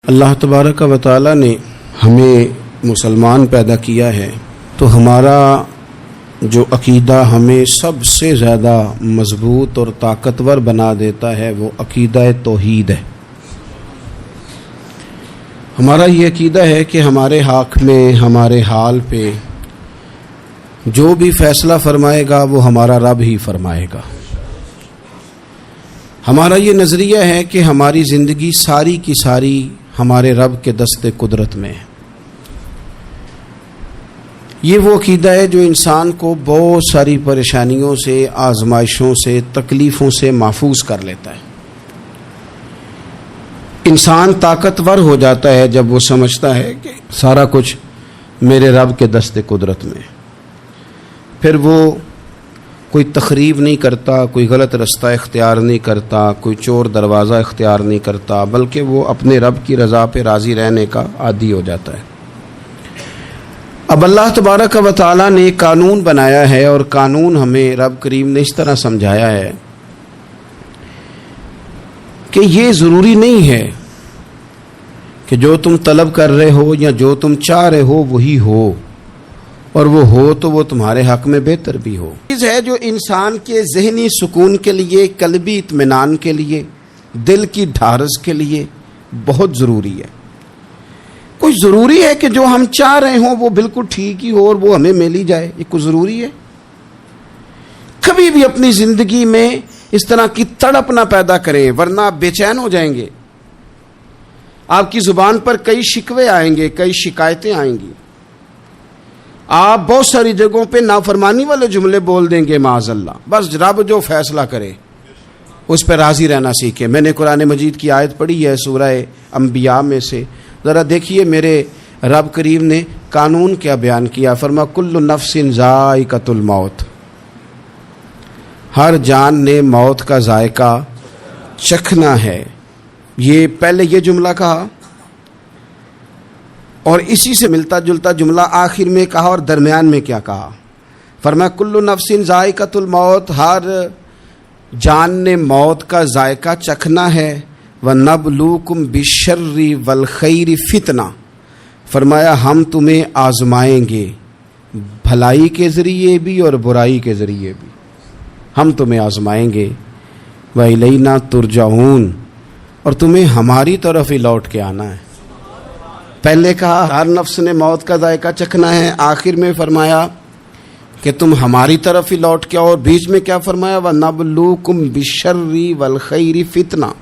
اللہ تبارک و تعالی نے ہمیں مسلمان پیدا کیا ہے تو ہمارا جو عقیدہ ہمیں سب سے زیادہ مضبوط اور طاقتور بنا دیتا ہے وہ عقیدہ توحید ہے۔ ہمارا یہ عقیدہ ہے کہ ہمارے حق میں ہمارے حال پہ جو بھی فیصلہ فرمائے گا وہ ہمارا رب ہی فرمائے گا۔ ہمارا یہ نظریہ ہے کہ ہماری زندگی ساری کی ساری ہمارے رب کے دست قدرت میں ہے۔ یہ وہ عقیدہ ہے جو انسان کو بہت ساری پریشانیوں سے، آزمائشوں سے، تکلیفوں سے محفوظ کر لیتا ہے۔ انسان طاقتور ہو جاتا ہے جب وہ سمجھتا ہے کہ سارا کچھ میرے رب کے دست قدرت میں ہے۔ پھر وہ کوئی تخریب نہیں کرتا، کوئی غلط رستہ اختیار نہیں کرتا، کوئی چور دروازہ اختیار نہیں کرتا، بلکہ وہ اپنے رب کی رضا پہ راضی رہنے کا عادی ہو جاتا ہے۔ اب اللہ تبارک و تعالیٰ نے ایک قانون بنایا ہے، اور قانون ہمیں رب کریم نے اس طرح سمجھایا ہے کہ یہ ضروری نہیں ہے کہ جو تم طلب کر رہے ہو یا جو تم چاہ رہے ہو وہی ہو، اور وہ ہو تو وہ تمہارے حق میں بہتر بھی ہو۔ چیز ہے جو انسان کے ذہنی سکون کے لیے، قلبی اطمینان کے لیے، دل کی ڈھارس کے لیے بہت ضروری ہے۔ کوئی ضروری ہے کہ جو ہم چاہ رہے ہوں وہ بالکل ٹھیک ہی ہو اور وہ ہمیں مل ہی جائے؟ یہ کوئی ضروری ہے؟ کبھی بھی اپنی زندگی میں اس طرح کی تڑپ نہ پیدا کریں، ورنہ آپ بے چین ہو جائیں گے۔ آپ کی زبان پر کئی شکوے آئیں گے، کئی شکایتیں آئیں گی، آپ بہت ساری جگہوں پہ نافرمانی والے جملے بول دیں گے معاذ اللہ۔ بس رب جو فیصلہ کرے اس پہ راضی رہنا سیکھیں۔ میں نے قرآن مجید کی آیت پڑھی ہے سورہ انبیاء میں سے، ذرا دیکھیے میرے رب کریم نے قانون کیا بیان کیا۔ فرما کل نفس ذائقۃ الموت، ہر جان نے موت کا ذائقہ چکھنا ہے۔ یہ پہلے یہ جملہ کہا اور اسی سے ملتا جلتا جملہ آخر میں کہا، اور درمیان میں کیا کہا؟ فرمایا کل نفس ذائقۃ الموت، ہر جان نے موت کا ذائقہ چکھنا ہے۔ وَنَبْلُوكُمْ بِالشَّرِّ وَالْخَيْرِ فِتْنَةً، فرمایا ہم تمہیں آزمائیں گے، بھلائی کے ذریعے بھی اور برائی کے ذریعے بھی ہم تمہیں آزمائیں گے۔ وَإِلَيْنَا تُرْجَعُونَ، اور تمہیں ہماری طرف ہی لوٹ کے آنا ہے۔ پہلے کہا ہر نفس نے موت کا ذائقہ چکھنا ہے، آخر میں فرمایا کہ تم ہماری طرف ہی لوٹ کے آؤ، اور بیچ میں کیا فرمایا؟ وَنَبْلُوكُمْ بِالشَّرِّ وَالْخَيْرِ فِتْنَةً،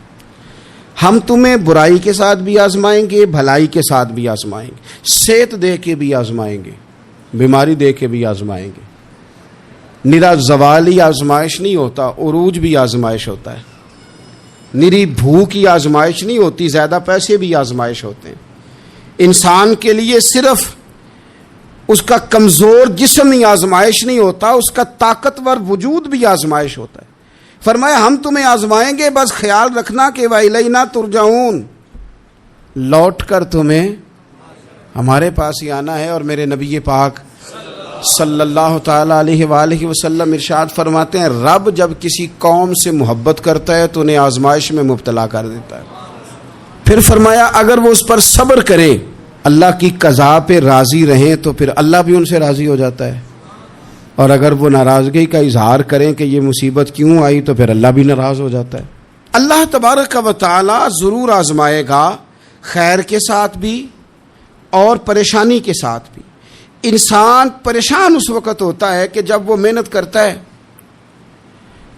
ہم تمہیں برائی کے ساتھ بھی آزمائیں گے، بھلائی کے ساتھ بھی آزمائیں گے، صحت دے کے بھی آزمائیں گے، بیماری دے کے بھی آزمائیں گے۔ نرا زوالی آزمائش نہیں ہوتا، عروج بھی آزمائش ہوتا ہے۔ نری بھوک کی آزمائش نہیں ہوتی، زیادہ پیسے بھی آزمائش ہوتے ہیں۔ انسان کے لیے صرف اس کا کمزور جسم ہی آزمائش نہیں ہوتا، اس کا طاقتور وجود بھی آزمائش ہوتا ہے۔ فرمایا ہم تمہیں آزمائیں گے، بس خیال رکھنا کہ وَإِلَيْنَا تُرْجَعُونَ، لوٹ کر تمہیں ہمارے پاس ہی آنا ہے۔ اور میرے نبی پاک صلی اللہ تعالی علیہ وآلہ وسلم ارشاد فرماتے ہیں رب جب کسی قوم سے محبت کرتا ہے تو انہیں آزمائش میں مبتلا کر دیتا ہے۔ پھر فرمایا اگر وہ اس پر صبر کریں، اللہ کی قضا پہ راضی رہیں، تو پھر اللہ بھی ان سے راضی ہو جاتا ہے، اور اگر وہ ناراضگی کا اظہار کریں کہ یہ مصیبت کیوں آئی تو پھر اللہ بھی ناراض ہو جاتا ہے۔ اللہ تبارک و تعالی ضرور آزمائے گا، خیر کے ساتھ بھی اور پریشانی کے ساتھ بھی۔ انسان پریشان اس وقت ہوتا ہے کہ جب وہ محنت کرتا ہے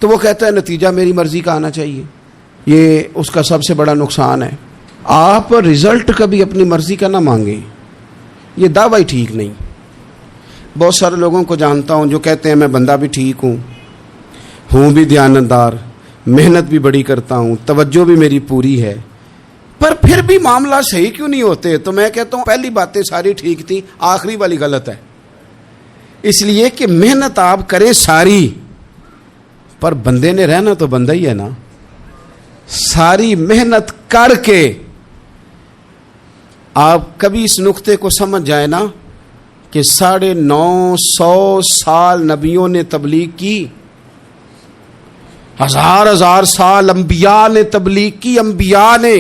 تو وہ کہتا ہے نتیجہ میری مرضی کا آنا چاہیے، یہ اس کا سب سے بڑا نقصان ہے۔ آپ رزلٹ کبھی اپنی مرضی کا نہ مانگیں، یہ دعویٰ ٹھیک نہیں۔ بہت سارے لوگوں کو جانتا ہوں جو کہتے ہیں میں بندہ بھی ٹھیک ہوں بھی دیانتدار، محنت بھی بڑی کرتا ہوں، توجہ بھی میری پوری ہے، پر پھر بھی معاملہ صحیح کیوں نہیں ہوتے؟ تو میں کہتا ہوں پہلی باتیں ساری ٹھیک تھیں، آخری والی غلط ہے۔ اس لیے کہ محنت آپ کریں ساری، پر بندے نے رہنا تو بندہ ہی ہے نا۔ ساری محنت کر کے آپ کبھی اس نقطے کو سمجھ جائیں نا کہ 950 سال نبیوں نے تبلیغ کی، ہزار سال انبیاء نے تبلیغ کی، انبیاء نے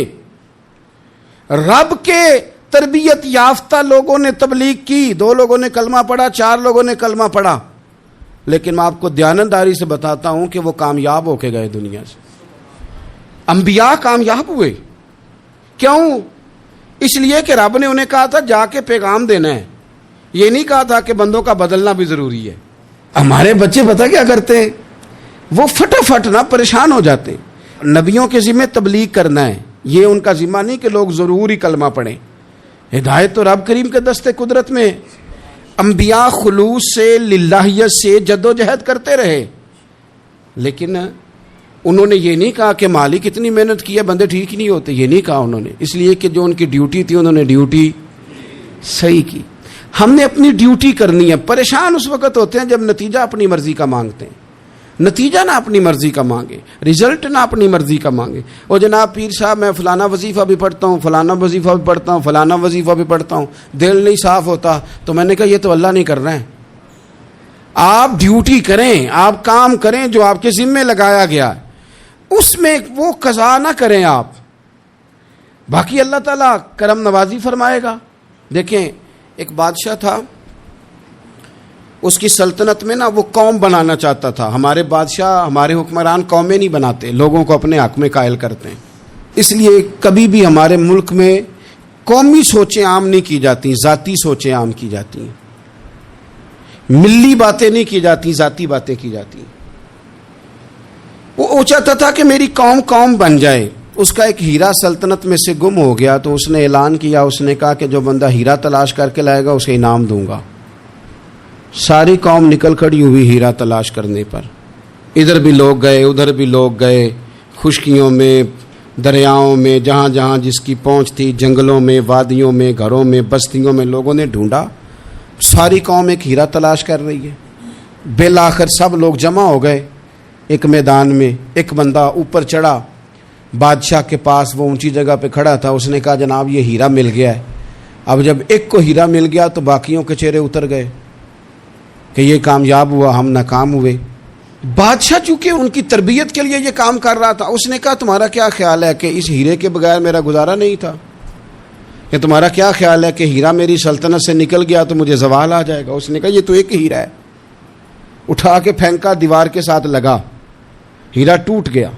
رب کے تربیت یافتہ لوگوں نے تبلیغ کی، 2 لوگوں نے کلمہ پڑھا، 4 لوگوں نے کلمہ پڑھا، لیکن میں آپ کو دیانتداری سے بتاتا ہوں کہ وہ کامیاب ہو کے گئے دنیا سے۔ انبیاء کامیاب ہوئے، کیوں؟ اس لیے کہ رب نے انہیں کہا تھا جا کے پیغام دینا ہے، یہ نہیں کہا تھا کہ بندوں کا بدلنا بھی ضروری ہے۔ ہمارے بچے پتہ کیا کرتے ہیں؟ وہ فٹافٹ نہ پریشان ہو جاتے ہیں۔ نبیوں کے ذمہ تبلیغ کرنا ہے، یہ ان کا ذمہ نہیں کہ لوگ ضروری کلمہ پڑھیں۔ ہدایت تو رب کریم کے دستے قدرت میں۔ انبیاء خلوص سے، للہیت سے جدوجہد کرتے رہے، لیکن انہوں نے یہ نہیں کہا کہ مالک اتنی محنت کی ہے بندے ٹھیک نہیں ہوتے، یہ نہیں کہا انہوں نے، اس لیے کہ جو ان کی ڈیوٹی تھی انہوں نے ڈیوٹی صحیح کی۔ ہم نے اپنی ڈیوٹی کرنی ہے۔ پریشان اس وقت ہوتے ہیں جب نتیجہ اپنی مرضی کا مانگتے ہیں۔ نتیجہ نہ اپنی مرضی کا مانگے، رزلٹ نہ اپنی مرضی کا مانگے۔ اور جناب پیر صاحب میں فلانا وظیفہ بھی پڑھتا ہوں، فلانا وظیفہ بھی پڑھتا ہوں، فلانا وظیفہ بھی پڑھتا ہوں، دل نہیں صاف ہوتا، تو میں نے کہا یہ تو اللہ نہیں کر رہا ہے۔ آپ ڈیوٹی کریں، آپ کام کریں جو آپ کے ذمے لگایا گیا ہے، اس میں وہ قضا نہ کریں آپ، باقی اللہ تعالیٰ کرم نوازی فرمائے گا۔ دیکھیں ایک بادشاہ تھا، اس کی سلطنت میں نا وہ قوم بنانا چاہتا تھا۔ ہمارے بادشاہ، ہمارے حکمران قومیں نہیں بناتے، لوگوں کو اپنے حق میں قائل کرتے ہیں۔ اس لیے کبھی بھی ہمارے ملک میں قومی سوچیں عام نہیں کی جاتی، ذاتی سوچیں عام کی جاتی ہیں، ملی باتیں نہیں کی جاتی، ذاتی باتیں کی جاتی ہیں۔ وہ چاہتا تھا کہ میری قوم بن جائے۔ اس کا ایک ہیرا سلطنت میں سے گم ہو گیا، تو اس نے اعلان کیا، اس نے کہا کہ جو بندہ ہیرا تلاش کر کے لائے گا اسے انعام دوں گا۔ ساری قوم نکل کھڑی ہوئی ہیرا تلاش کرنے پر، ادھر بھی لوگ گئے ادھر بھی لوگ گئے، خشکیوں میں، دریاؤں میں، جہاں جہاں جس کی پہنچ تھی، جنگلوں میں، وادیوں میں، گھروں میں، بستیوں میں لوگوں نے ڈھونڈا۔ ساری قوم ایک ہیرا تلاش کر رہی ہے۔ بالآخر سب لوگ جمع ہو گئے ایک میدان میں۔ ایک بندہ اوپر چڑھا بادشاہ کے پاس، وہ اونچی جگہ پہ کھڑا تھا۔ اس نے کہا جناب یہ ہیرا مل گیا ہے۔ اب جب ایک کو ہیرا مل گیا تو باقیوں کے چہرے اتر گئے کہ یہ کامیاب ہوا، ہم ناکام ہوئے۔ بادشاہ چونکہ ان کی تربیت کے لیے یہ کام کر رہا تھا، اس نے کہا تمہارا کیا خیال ہے کہ اس ہیرے کے بغیر میرا گزارا نہیں تھا؟ کہ تمہارا کیا خیال ہے کہ ہیرا میری سلطنت سے نکل گیا تو مجھے زوال آ جائے گا؟ اس نے کہا یہ تو ایک ہیرا ہے۔ اٹھا کے پھینکا، دیوار کے ساتھ لگا، ہیرا ٹوٹ گیا۔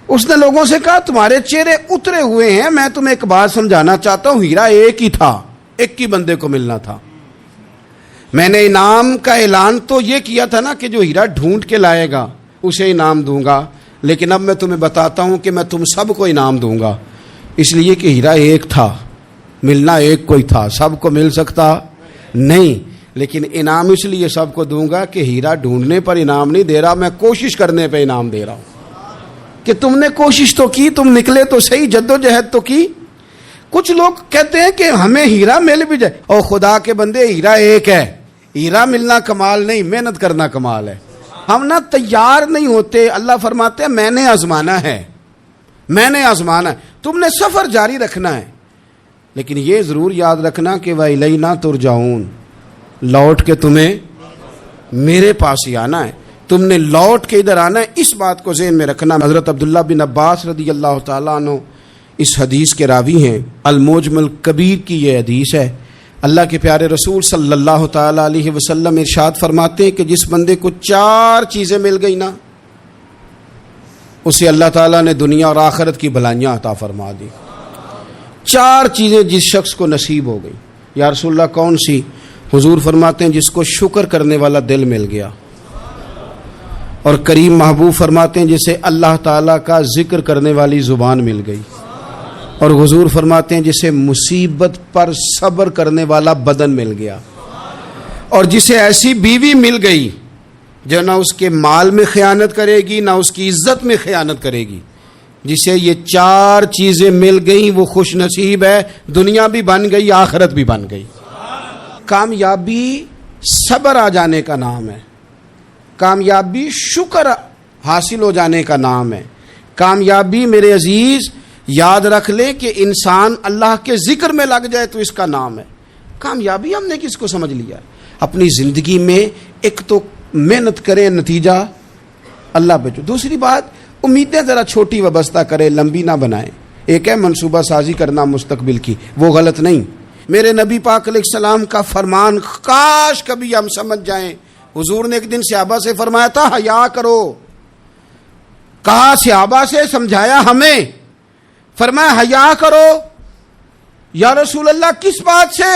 اس نے لوگوں سے کہا تمہارے چہرے اترے ہوئے ہیں، میں تمہیں ایک بات سمجھانا چاہتا ہوں، ہیرا ایک ہی تھا، ایک ہی بندے کو ملنا تھا۔ میں نے انعام کا اعلان تو یہ کیا تھا نا کہ جو ہیرا ڈھونڈ کے لائے گا اسے انعام دوں گا، لیکن اب میں تمہیں بتاتا ہوں کہ میں تم سب کو انعام دوں گا، اس لیے کہ ہیرا ایک تھا، ملنا ایک کو ہی تھا، سب کو مل سکتا نہیں، لیکن انعام اس لیے سب کو دوں گا کہ ہیرا ڈھونڈنے پر انعام نہیں دے رہا، میں کوشش کرنے پہ انعام دے رہا ہوں کہ تم نے کوشش تو کی، تم نکلے تو صحیح، جدوجہد تو کی۔ کچھ لوگ کہتے ہیں کہ ہمیں ہیرا مل بھی جائے، اور خدا کے بندے ہیرا ایک ہے، ہیرا ملنا کمال نہیں، محنت کرنا کمال ہے۔ ہم نہ تیار نہیں ہوتے۔ اللہ فرماتے ہیں میں نے آزمانا ہے، میں نے آزمانا ہے، تم نے سفر جاری رکھنا ہے، لیکن یہ ضرور یاد رکھنا کہ وَإِلَيْنَا تُرْجَعُونَ، لوٹ کے تمہیں میرے پاس ہی آنا ہے، تم نے لوٹ کے ادھر آنا ہے، اس بات کو ذہن میں رکھنا۔ حضرت عبداللہ بن عباس رضی اللہ تعالیٰ عنہ اس حدیث کے راوی ہیں، المعجم الکبیر کی یہ حدیث ہے۔ اللہ کے پیارے رسول صلی اللہ تعالیٰ علیہ وسلم ارشاد فرماتے ہیں کہ جس بندے کو 4 چیزیں مل گئی نا، اسے اللہ تعالیٰ نے دنیا اور آخرت کی بھلائیاں عطا فرما دی۔ 4 چیزیں جس شخص کو نصیب ہو گئی۔ یا رسول اللہ کون سی؟ حضور فرماتے ہیں جس کو شکر کرنے والا دل مل گیا، اور کریم محبوب فرماتے ہیں جسے اللہ تعالیٰ کا ذکر کرنے والی زبان مل گئی، اور حضور فرماتے ہیں جسے مصیبت پر صبر کرنے والا بدن مل گیا، اور جسے ایسی بیوی مل گئی جو نہ اس کے مال میں خیانت کرے گی نہ اس کی عزت میں خیانت کرے گی۔ جسے یہ 4 چیزیں مل گئیں وہ خوش نصیب ہے، دنیا بھی بن گئی، آخرت بھی بن گئی۔ کامیابی صبر آ جانے کا نام ہے، کامیابی شکر حاصل ہو جانے کا نام ہے، کامیابی میرے عزیز یاد رکھ لیں کہ انسان اللہ کے ذکر میں لگ جائے تو اس کا نام ہے کامیابی۔ ہم نے کس کو سمجھ لیا؟ اپنی زندگی میں ایک تو محنت کریں، نتیجہ اللہ پہ۔ دوسری بات، امیدیں ذرا چھوٹی وابستہ کریں، لمبی نہ بنائیں۔ ایک ہے منصوبہ سازی کرنا مستقبل کی، وہ غلط نہیں۔ میرے نبی پاک علیہ السلام کا فرمان کاش کبھی ہم سمجھ جائیں۔ حضور نے ایک دن صحابہ سے فرمایا تھا حیا کرو، کہا صحابہ سے، سمجھایا ہمیں، فرمایا حیا کرو۔ یا رسول اللہ کس بات سے؟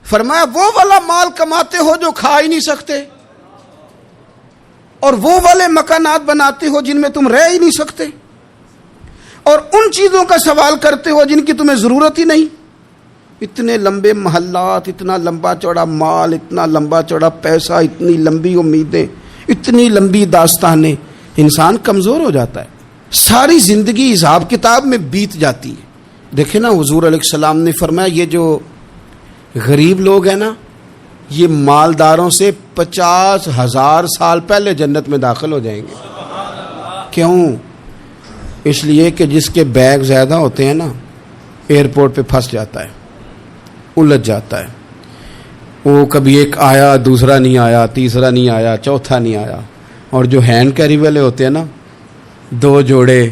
فرمایا وہ والا مال کماتے ہو جو کھا ہی نہیں سکتے، اور وہ والے مکانات بناتے ہو جن میں تم رہ ہی نہیں سکتے، اور ان چیزوں کا سوال کرتے ہو جن کی تمہیں ضرورت ہی نہیں۔ اتنے لمبے محلات، اتنا لمبا چوڑا مال، اتنا لمبا چوڑا پیسہ، اتنی لمبی امیدیں، اتنی لمبی داستانیں، انسان کمزور ہو جاتا ہے، ساری زندگی حساب کتاب میں بیت جاتی ہے۔ دیکھیں نا، حضور علیہ السلام نے فرمایا یہ جو غریب لوگ ہیں نا، یہ مالداروں سے 50,000 سال پہلے جنت میں داخل ہو جائیں گے۔ کیوں؟ اس لیے کہ جس کے بیگ زیادہ ہوتے ہیں نا، ایئرپورٹ پہ پھنس جاتا ہے، الجھ جاتا ہے۔ وہ کبھی ایک آیا، دوسرا نہیں آیا، تیسرا نہیں آیا، چوتھا نہیں آیا۔ اور جو ہینڈ کیری والے ہوتے ہیں نا، 2 جوڑے،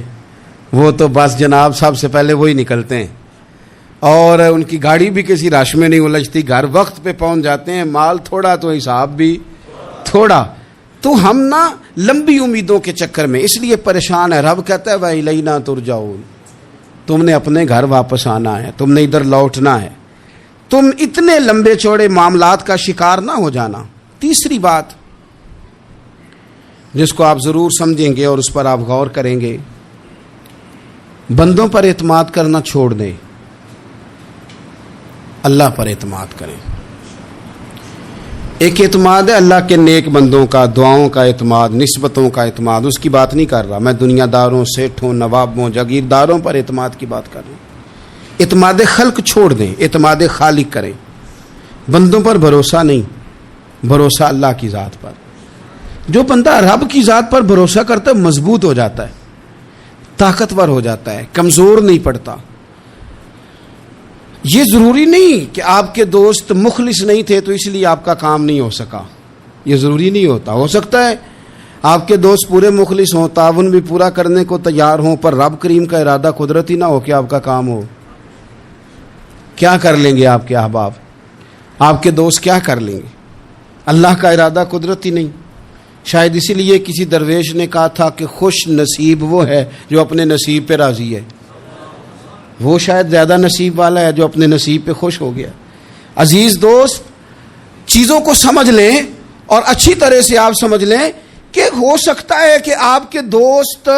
وہ تو بس جناب سب سے پہلے وہی نکلتے ہیں، اور ان کی گاڑی بھی کسی رش میں نہیں الجھتی، گھر وقت پہ پہنچ جاتے ہیں، مال تھوڑا تو حساب بھی تھوڑا۔ تو ہم نا لمبی امیدوں کے چکر میں اس لیے پریشان ہے۔ رب کہتا ہے وَإِلَيْنَا تُرْجَعُونَ، تم نے اپنے گھر واپس آنا ہے، تم نے ادھر لوٹنا ہے، تم اتنے لمبے چوڑے معاملات کا شکار نہ ہو جانا۔ تیسری بات جس کو آپ ضرور سمجھیں گے اور اس پر آپ غور کریں گے، بندوں پر اعتماد کرنا چھوڑ دیں، اللہ پر اعتماد کریں۔ ایک اعتماد ہے اللہ کے نیک بندوں کا، دعاؤں کا اعتماد، نسبتوں کا اعتماد، اس کی بات نہیں کر رہا میں، دنیا داروں، سیٹھوں، نوابوں، جاگیرداروں پر اعتماد کی بات کر رہا ہوں۔ اعتماد خلق چھوڑ دیں، اعتماد خالق کریں۔ بندوں پر بھروسہ نہیں، بھروسہ اللہ کی ذات پر۔ جو بندہ رب کی ذات پر بھروسہ کرتا ہے مضبوط ہو جاتا ہے، طاقتور ہو جاتا ہے، کمزور نہیں پڑتا۔ یہ ضروری نہیں کہ آپ کے دوست مخلص نہیں تھے تو اس لیے آپ کا کام نہیں ہو سکا، یہ ضروری نہیں ہوتا۔ ہو سکتا ہے آپ کے دوست پورے مخلص ہوں، تعاون بھی پورا کرنے کو تیار ہوں، پر رب کریم کا ارادہ قدرتی نہ ہو کہ آپ کا کام ہو۔ کیا کر لیں گے آپ کے احباب، آپ کے دوست کیا کر لیں گے؟ اللہ کا ارادہ قدرتی نہیں۔ شاید اسی لیے کسی درویش نے کہا تھا کہ خوش نصیب وہ ہے جو اپنے نصیب پہ راضی ہے۔ وہ شاید زیادہ نصیب والا ہے جو اپنے نصیب پہ خوش ہو گیا۔ عزیز دوست، چیزوں کو سمجھ لیں اور اچھی طرح سے آپ سمجھ لیں کہ ہو سکتا ہے کہ آپ کے دوست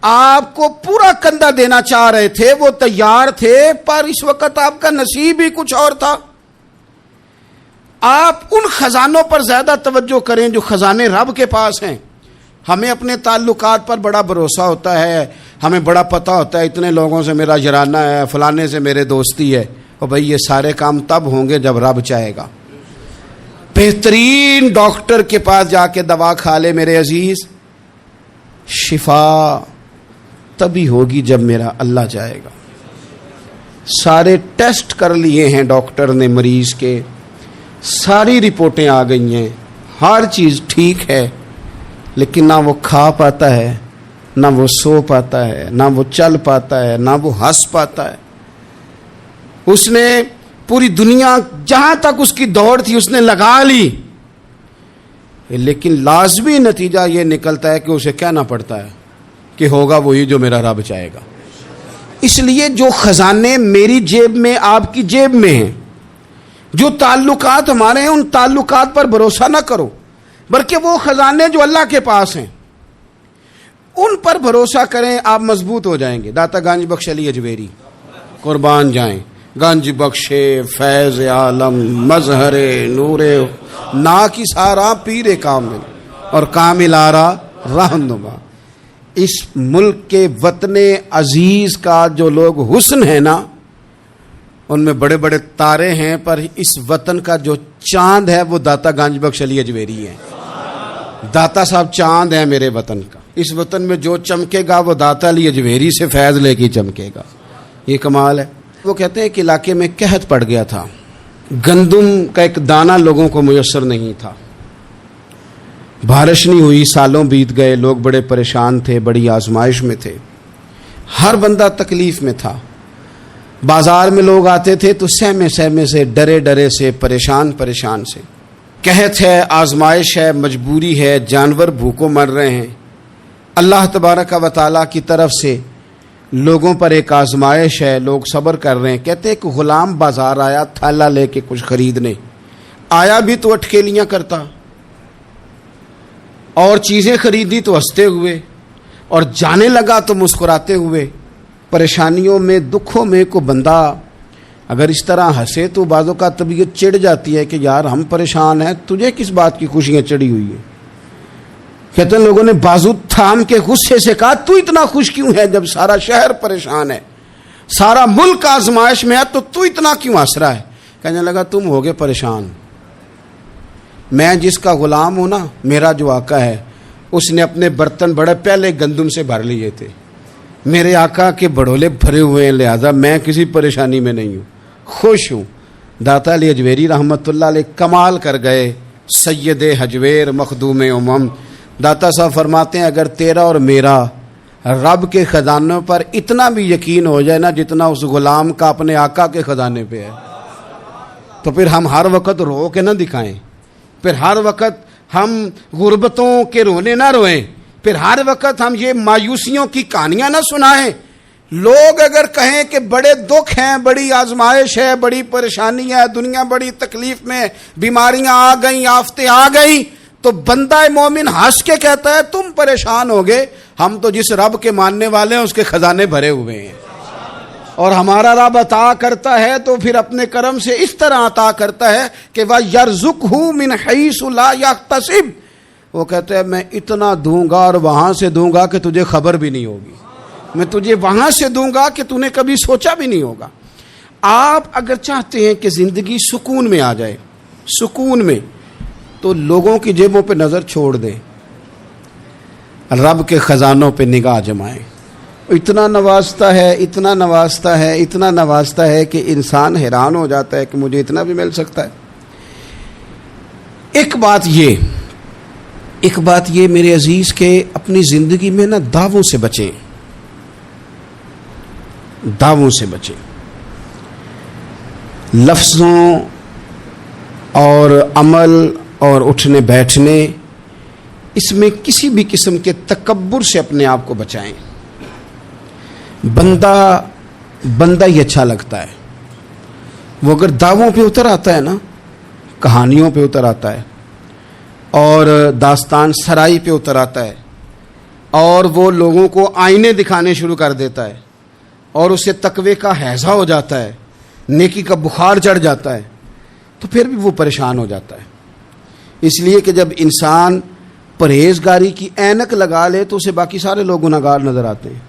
آپ کو پورا کندھا دینا چاہ رہے تھے، وہ تیار تھے، پر اس وقت آپ کا نصیب ہی کچھ اور تھا۔ آپ ان خزانوں پر زیادہ توجہ کریں جو خزانے رب کے پاس ہیں۔ ہمیں اپنے تعلقات پر بڑا بھروسہ ہوتا ہے، ہمیں بڑا پتہ ہوتا ہے اتنے لوگوں سے میرا جرانہ ہے، فلانے سے میرے دوستی ہے۔ اور بھائی یہ سارے کام تب ہوں گے جب رب چاہے گا۔ بہترین ڈاکٹر کے پاس جا کے دوا کھا لے میرے عزیز، شفا تبھی ہوگی جب میرا اللہ چاہے گا۔ سارے ٹیسٹ کر لیے ہیں ڈاکٹر نے مریض کے، ساری رپورٹیں آ گئی ہیں، ہر چیز ٹھیک ہے، لیکن نہ وہ کھا پاتا ہے، نہ وہ سو پاتا ہے، نہ وہ چل پاتا ہے، نہ وہ ہنس پاتا ہے۔ اس نے پوری دنیا جہاں تک اس کی دوڑ تھی اس نے لگا لی، لیکن لازمی نتیجہ یہ نکلتا ہے کہ اسے کہنا پڑتا ہے کہ ہوگا وہی جو میرا رب چاہے گا۔ اس لیے جو خزانے میری جیب میں، آپ کی جیب میں ہیں، جو تعلقات ہمارے ہیں، ان تعلقات پر بھروسہ نہ کرو، بلکہ وہ خزانے جو اللہ کے پاس ہیں ان پر بھروسہ کریں، آپ مضبوط ہو جائیں گے۔ داتا گنج بخش علی اجویری قربان جائیں، گنج بخشے فیض عالم مظہر نور نا کی سارا پیر کامل اور کامل آرا رہنما۔ اس ملک کے وطن عزیز کا جو لوگ حسن ہے نا، ان میں بڑے بڑے تارے ہیں، پر اس وطن کا جو چاند ہے وہ داتا گنج بخش علی اجویری ہے۔ داتا صاحب چاند ہے میرے وطن کا۔ اس وطن میں جو چمکے گا وہ داتا علی اجویری سے فیض لے کے چمکے گا۔ یہ کمال ہے۔ وہ کہتے ہیں کہ علاقے میں قحط پڑ گیا تھا، گندم کا ایک دانہ لوگوں کو میسر نہیں تھا، بارش نہیں ہوئی، سالوں بیت گئے، لوگ بڑے پریشان تھے، بڑی آزمائش میں تھے۔ ہر بندہ تکلیف میں تھا. بازار میں لوگ آتے تھے تو سہمے سہمے سے، ڈرے ڈرے سے، پریشان پریشان سے. قحط ہے، آزمائش ہے، مجبوری ہے، جانور بھوکوں مر رہے ہیں. اللہ تبارک و تعالیٰ کی طرف سے لوگوں پر ایک آزمائش ہے، لوگ صبر کر رہے ہیں. کہتے ایک غلام بازار آیا تھیلا لے کے کچھ خریدنے. آیا بھی تو اٹکیلیاں کرتا، اور چیزیں خریدی تو ہنستے ہوئے، اور جانے لگا تو مسکراتے ہوئے. پریشانیوں میں، دکھوں میں کو بندہ اگر اس طرح ہنسے تو بعضوں کا طبیعت چڑ جاتی ہے کہ یار ہم پریشان ہیں، تجھے کس بات کی خوشیاں چڑھی ہوئی ہیں. کہتے ہیں لوگوں نے بازو تھام کے غصے سے کہا تو اتنا خوش کیوں ہے جب سارا شہر پریشان ہے، سارا ملک آزمائش میں ہے، تو اتنا کیوں ہنس رہا ہے. کہنے لگا تم ہوگے پریشان. میں جس کا غلام ہوں نا، میرا جو آقا ہے، اس نے اپنے برتن بڑے پہلے گندم سے بھر لیے تھے. میرے آقا کے بڑولے بھرے ہوئے ہیں، لہذا میں کسی پریشانی میں نہیں ہوں، خوش ہوں. داتا علی حجویری رحمۃ اللہ علیہ کمال کر گئے، سید حجویر مخدوم امم. داتا صاحب فرماتے ہیں اگر تیرا اور میرا رب کے خزانوں پر اتنا بھی یقین ہو جائے نا جتنا اس غلام کا اپنے آقا کے خزانے پہ ہے، تو پھر ہم ہر وقت رو کے نہ دکھائیں، پھر ہر وقت ہم غربتوں کے رونے نہ روئیں، پھر ہر وقت ہم یہ مایوسیوں کی کہانیاں نہ سنائیں. لوگ اگر کہیں کہ بڑے دکھ ہیں، بڑی آزمائش ہے، بڑی پریشانی ہے، دنیا بڑی تکلیف میں، بیماریاں آ گئیں، آفتیں آ گئیں، تو بندہ مومن ہنس کے کہتا ہے تم پریشان ہوگے، ہم تو جس رب کے ماننے والے ہیں اس کے خزانے بھرے ہوئے ہیں. اور ہمارا رب عطا کرتا ہے تو پھر اپنے کرم سے اس طرح عطا کرتا ہے کہ وَيَرْزُقْهُ مِنْ حَيْثُ لَا يَحْتَسِبُ. وہ کہتے ہیں میں اتنا دوں گا اور وہاں سے دوں گا کہ تجھے خبر بھی نہیں ہوگی، میں تجھے وہاں سے دوں گا کہ تو نے کبھی سوچا بھی نہیں ہوگا. آپ اگر چاہتے ہیں کہ زندگی سکون میں آ جائے، سکون میں، تو لوگوں کی جیبوں پہ نظر چھوڑ دیں، رب کے خزانوں پہ نگاہ جمائیں. اتنا نوازتا ہے، اتنا نوازتا ہے، اتنا نوازتا ہے کہ انسان حیران ہو جاتا ہے کہ مجھے اتنا بھی مل سکتا ہے. ایک بات یہ میرے عزیز کہ اپنی زندگی میں نا دعووں سے بچیں، دعووں سے بچیں. لفظوں اور عمل اور اٹھنے بیٹھنے، اس میں کسی بھی قسم کے تکبر سے اپنے آپ کو بچائیں. بندہ ہی اچھا لگتا ہے وہ اگر دعووں پہ اتر آتا ہے نا، کہانیوں پہ اتر آتا ہے، اور داستان سرائی پہ اتر آتا ہے، اور وہ لوگوں کو آئینے دکھانے شروع کر دیتا ہے، اور اسے تقوی کا ہیضہ ہو جاتا ہے، نیکی کا بخار چڑھ جاتا ہے، تو پھر بھی وہ پریشان ہو جاتا ہے. اس لیے کہ جب انسان پرہیزگاری کی اینک لگا لے تو اسے باقی سارے لوگ گناہگار نظر آتے ہیں.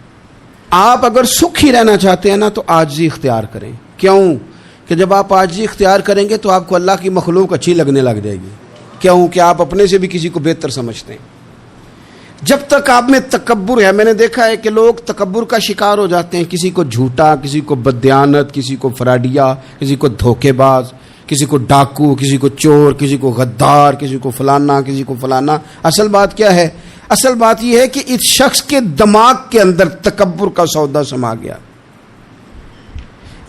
آپ اگر سکھ ہی رہنا چاہتے ہیں نا تو عاجزی اختیار کریں. کیوں کہ جب آپ عاجزی اختیار کریں گے تو آپ کو اللہ کی مخلوق اچھی لگنے لگ جائے گی. کیوں کہ آپ اپنے سے بھی کسی کو بہتر سمجھتے ہیں. جب تک آپ میں تکبر ہے، میں نے دیکھا ہے کہ لوگ تکبر کا شکار ہو جاتے ہیں، کسی کو جھوٹا، کسی کو بددیانت، کسی کو فراڈیا، کسی کو دھوکے باز، کسی کو ڈاکو، کسی کو چور، کسی کو غدار، کسی کو فلانا، کسی کو فلانا. اصل بات کیا ہے؟ اصل بات یہ ہے کہ اس شخص کے دماغ کے اندر تکبر کا سودا سما گیا،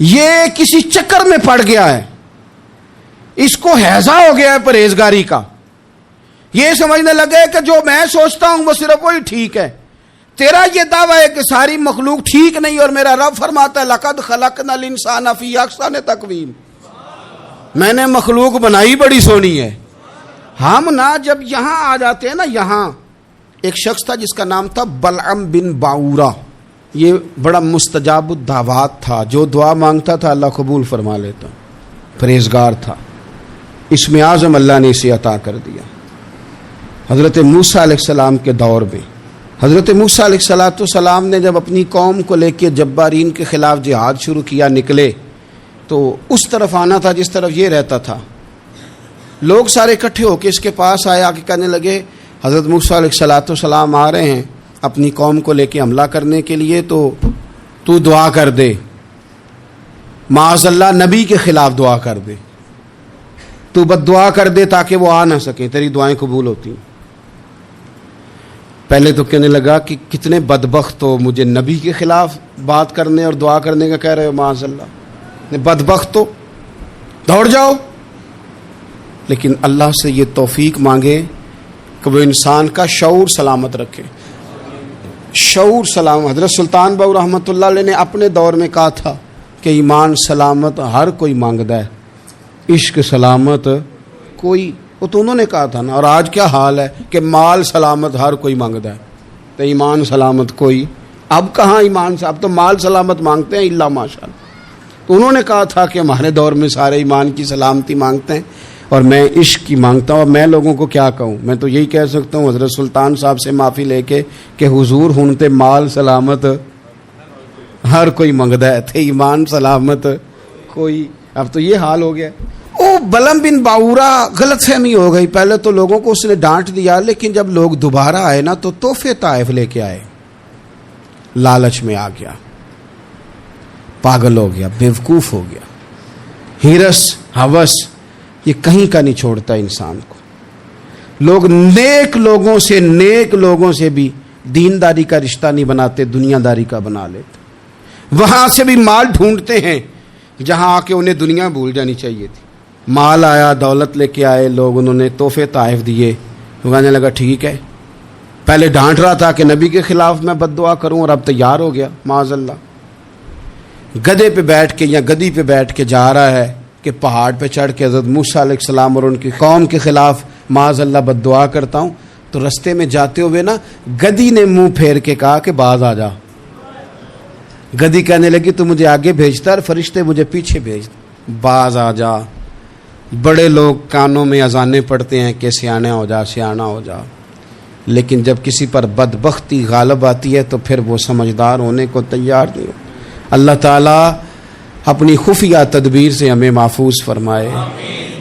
یہ کسی چکر میں پڑ گیا ہے، اس کو ہیضہ ہو گیا ہے پرہیزگاری کا. یہ سمجھنے لگے کہ جو میں سوچتا ہوں وہ صرف وہی ٹھیک ہے. تیرا یہ دعویٰ ہے کہ ساری مخلوق ٹھیک نہیں، اور میرا رب فرماتا ہے لَقَدْ خَلَقْنَا الْإِنسَانَ فِي أَحْسَنِ تَقْوِيمٍ. میں نے مخلوق بنائی بڑی سونی ہے. ہم نا جب یہاں آ جاتے ہیں نا، یہاں ایک شخص تھا جس کا نام تھا بلعم بن باورا. یہ بڑا مستجاب الدعوات تھا، جو دعا مانگتا تھا اللہ قبول فرما لیتا، پرہیزگار تھا. اسم اعظم اللہ نے اسے عطا کر دیا. حضرت موسیٰ علیہ السلام کے دور میں حضرت موسیٰ علیہ السلام نے جب اپنی قوم کو لے کے جبارین کے خلاف جہاد شروع کیا، نکلے تو اس طرف آنا تھا جس طرف یہ رہتا تھا. لوگ سارے اکٹھے ہو کے اس کے پاس آئے، آ کے کہنے لگے حضرت موسیٰ علیہ السلام آ رہے ہیں اپنی قوم کو لے کے حملہ کرنے کے لیے، تو دعا کر دے، معاذ اللہ نبی کے خلاف دعا کر دے، تو بد دعا کر دے تاکہ وہ آ نہ سکے، تیری دعائیں قبول ہوتی. پہلے تو کہنے لگا کہ کتنے بدبخت ہو، مجھے نبی کے خلاف بات کرنے اور دعا کرنے کا کہہ رہے ہو، معاذ اللہ، بدبخت ہو، دوڑ جاؤ. لیکن اللہ سے یہ توفیق مانگے کہ وہ انسان کا شعور سلامت رکھے. شعور سلامت. حضرت سلطان باؤ رحمۃ اللہ علیہ نے اپنے دور میں کہا تھا کہ ایمان سلامت ہر کوئی مانگتا ہے، عشق سلامت کوئی. وہ تو انہوں نے کہا تھا نا. اور آج کیا حال ہے کہ مال سلامت ہر کوئی مانگتا ہے تو ایمان سلامت کوئی. اب کہاں ایمان سے، اب تو مال سلامت مانگتے ہیں الا ماشاء اللہ. تو انہوں نے کہا تھا کہ ہمارے دور میں سارے ایمان کی سلامتی مانگتے ہیں اور میں عشق کی مانگتا ہوں. اور میں لوگوں کو کیا کہوں، میں تو یہی کہہ سکتا ہوں حضرت سلطان صاحب سے معافی لے کے کہ حضور ہنتے مال سلامت ہر کوئی منگتا ہے تھے ایمان سلامت کوئی. اب تو یہ حال ہو گیا. او بلم بن باورا غلط فہمی ہو گئی. پہلے تو لوگوں کو اس نے ڈانٹ دیا، لیکن جب لوگ دوبارہ آئے نا تو تحفے طائف لے کے آئے. لالچ میں آ گیا، پاگل ہو گیا، بیوقوف ہو گیا. ہرس ہوس یہ کہیں کا نہیں چھوڑتا انسان کو. لوگ نیک لوگوں سے بھی دینداری کا رشتہ نہیں بناتے، دنیا داری کا بنا لیتے. وہاں سے بھی مال ڈھونڈتے ہیں جہاں آ کے انہیں دنیا بھول جانی چاہیے تھی. مال آیا، دولت لے کے آئے لوگ، انہوں نے تحفے طائف دیے. وہ کہنے لگا ٹھیک ہے، پہلے ڈانٹ رہا تھا کہ نبی کے خلاف میں بد دعا کروں اور اب تیار ہو گیا معاذ اللہ. گدھے پہ بیٹھ کے یا گدی پہ بیٹھ کے جا رہا ہے کہ پہاڑ پہ چڑھ کے حضرت موسیٰ علیہ السلام اور ان کی قوم کے خلاف معاذ اللہ بد دعا کرتا ہوں. تو رستے میں جاتے ہوئے نا گدی نے منہ پھیر کے کہا کہ باز آ جا. گدی کہنے لگی تو مجھے آگے بھیجتا اور فرشتے مجھے پیچھے بھیج. باز آ جا. بڑے لوگ کانوں میں اذانیں پڑھتے ہیں کہ سیانا ہو جا، سیانا ہو جا، لیکن جب کسی پر بدبختی غالب آتی ہے تو پھر وہ سمجھدار ہونے کو تیار نہیں ہوتا. اللہ تعالیٰ اپنی خفیہ تدبیر سے ہمیں محفوظ فرمائے.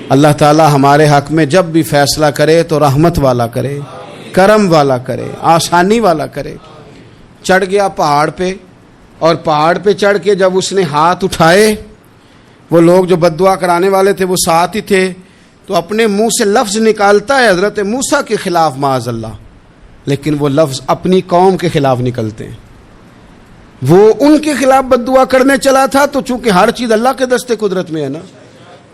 اللہ تعالیٰ ہمارے حق میں جب بھی فیصلہ کرے تو رحمت والا کرے، کرم والا کرے، آسانی والا کرے. چڑھ گیا پہاڑ پہ، اور پہاڑ پہ چڑھ کے جب اس نے ہاتھ اٹھائے، وہ لوگ جو بد دعا کرانے والے تھے وہ ساتھ ہی تھے، تو اپنے منہ سے لفظ نکالتا ہے حضرت موسیٰ کے خلاف معاذ اللہ، لیکن وہ لفظ اپنی قوم کے خلاف نکلتے ہیں. وہ ان کے خلاف بد دعا کرنے چلا تھا، تو چونکہ ہر چیز اللہ کے دستے قدرت میں ہے نا،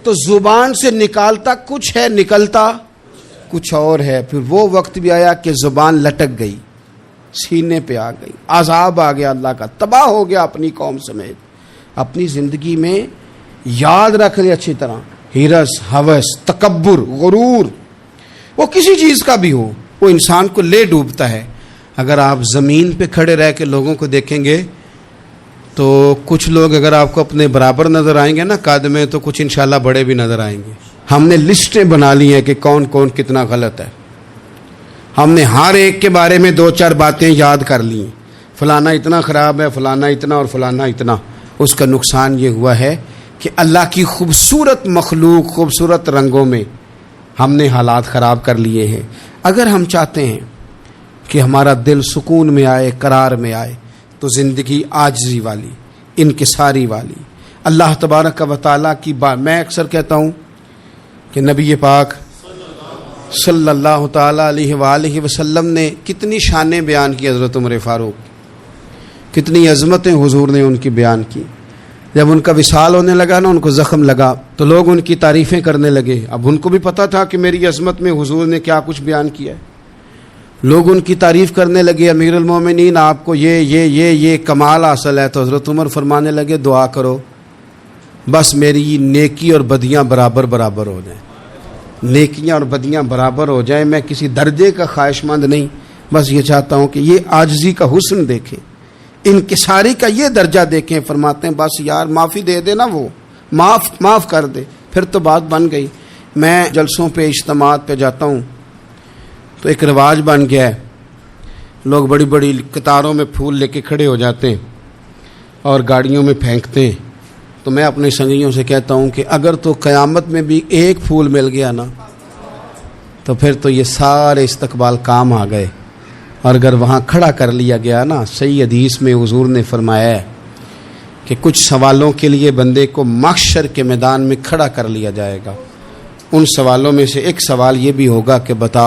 تو زبان سے نکالتا کچھ ہے، نکلتا کچھ اور ہے. پھر وہ وقت بھی آیا کہ زبان لٹک گئی، سینے پہ آ گئی، عذاب آ گیا اللہ کا، تباہ ہو گیا اپنی قوم سمیت. اپنی زندگی میں یاد رکھ لے اچھی طرح، ہرس ہوس تکبر غرور وہ کسی چیز کا بھی ہو، وہ انسان کو لے ڈوبتا ہے. اگر آپ زمین پہ کھڑے رہ کے لوگوں کو دیکھیں گے تو کچھ لوگ اگر آپ کو اپنے برابر نظر آئیں گے نا قد میں، تو کچھ انشاءاللہ بڑے بھی نظر آئیں گے. ہم نے لسٹیں بنا لی ہیں کہ کون کون کتنا غلط ہے. ہم نے ہر ایک کے بارے میں 2-4 باتیں یاد کر لی ہیں، فلانا اتنا خراب ہے، فلانا اتنا اور فلانا اتنا. اس کا نقصان یہ ہوا ہے کہ اللہ کی خوبصورت مخلوق، خوبصورت رنگوں میں ہم نے حالات خراب کر لیے ہیں. اگر ہم چاہتے ہیں کہ ہمارا دل سکون میں آئے، قرار میں آئے، تو زندگی عاجزی والی، انکساری والی، اللہ تبارک و تعالیٰ کی بات. میں اکثر کہتا ہوں کہ نبی پاک صلی اللہ تعالیٰ علیہ وآلہ وسلم نے کتنی شانیں بیان کی. حضرت عمر فاروق، کتنی عظمتیں حضور نے ان کی بیان کی. جب ان کا وصال ہونے لگا نا، ان کو زخم لگا، تو لوگ ان کی تعریفیں کرنے لگے. اب ان کو بھی پتہ تھا کہ میری عظمت میں حضور نے کیا کچھ بیان کیا ہے. لوگ ان کی تعریف کرنے لگے، امیر المومنین آپ کو یہ کمال حاصل ہے. تو حضرت عمر فرمانے لگے دعا کرو بس میری نیکی اور بدیاں برابر برابر ہو جائیں، نیکیاں اور بدیاں برابر ہو جائیں. میں کسی درجے کا خواہش مند نہیں، بس یہ چاہتا ہوں کہ یہ عاجزی کا حسن دیکھیں، انکساری کا یہ درجہ دیکھیں. فرماتے ہیں بس یار معافی دے دے نا، وہ معاف کر دے، پھر تو بات بن گئی. میں جلسوں پہ اجتماعات پہ جاتا ہوں تو ایک رواج بن گیا ہے، لوگ بڑی بڑی قطاروں میں پھول لے کے کھڑے ہو جاتے ہیں اور گاڑیوں میں پھینکتے ہیں. تو میں اپنے سنگیوں سے کہتا ہوں کہ اگر تو قیامت میں بھی ایک پھول مل گیا نا تو پھر تو یہ سارے استقبال کام آ گئے. اور اگر وہاں کھڑا کر لیا گیا نا، صحیح حدیث میں حضور نے فرمایا ہے کہ کچھ سوالوں کے لیے بندے کو محشر کے میدان میں کھڑا کر لیا جائے گا. ان سوالوں میں سے ایک سوال یہ بھی ہوگا کہ بتا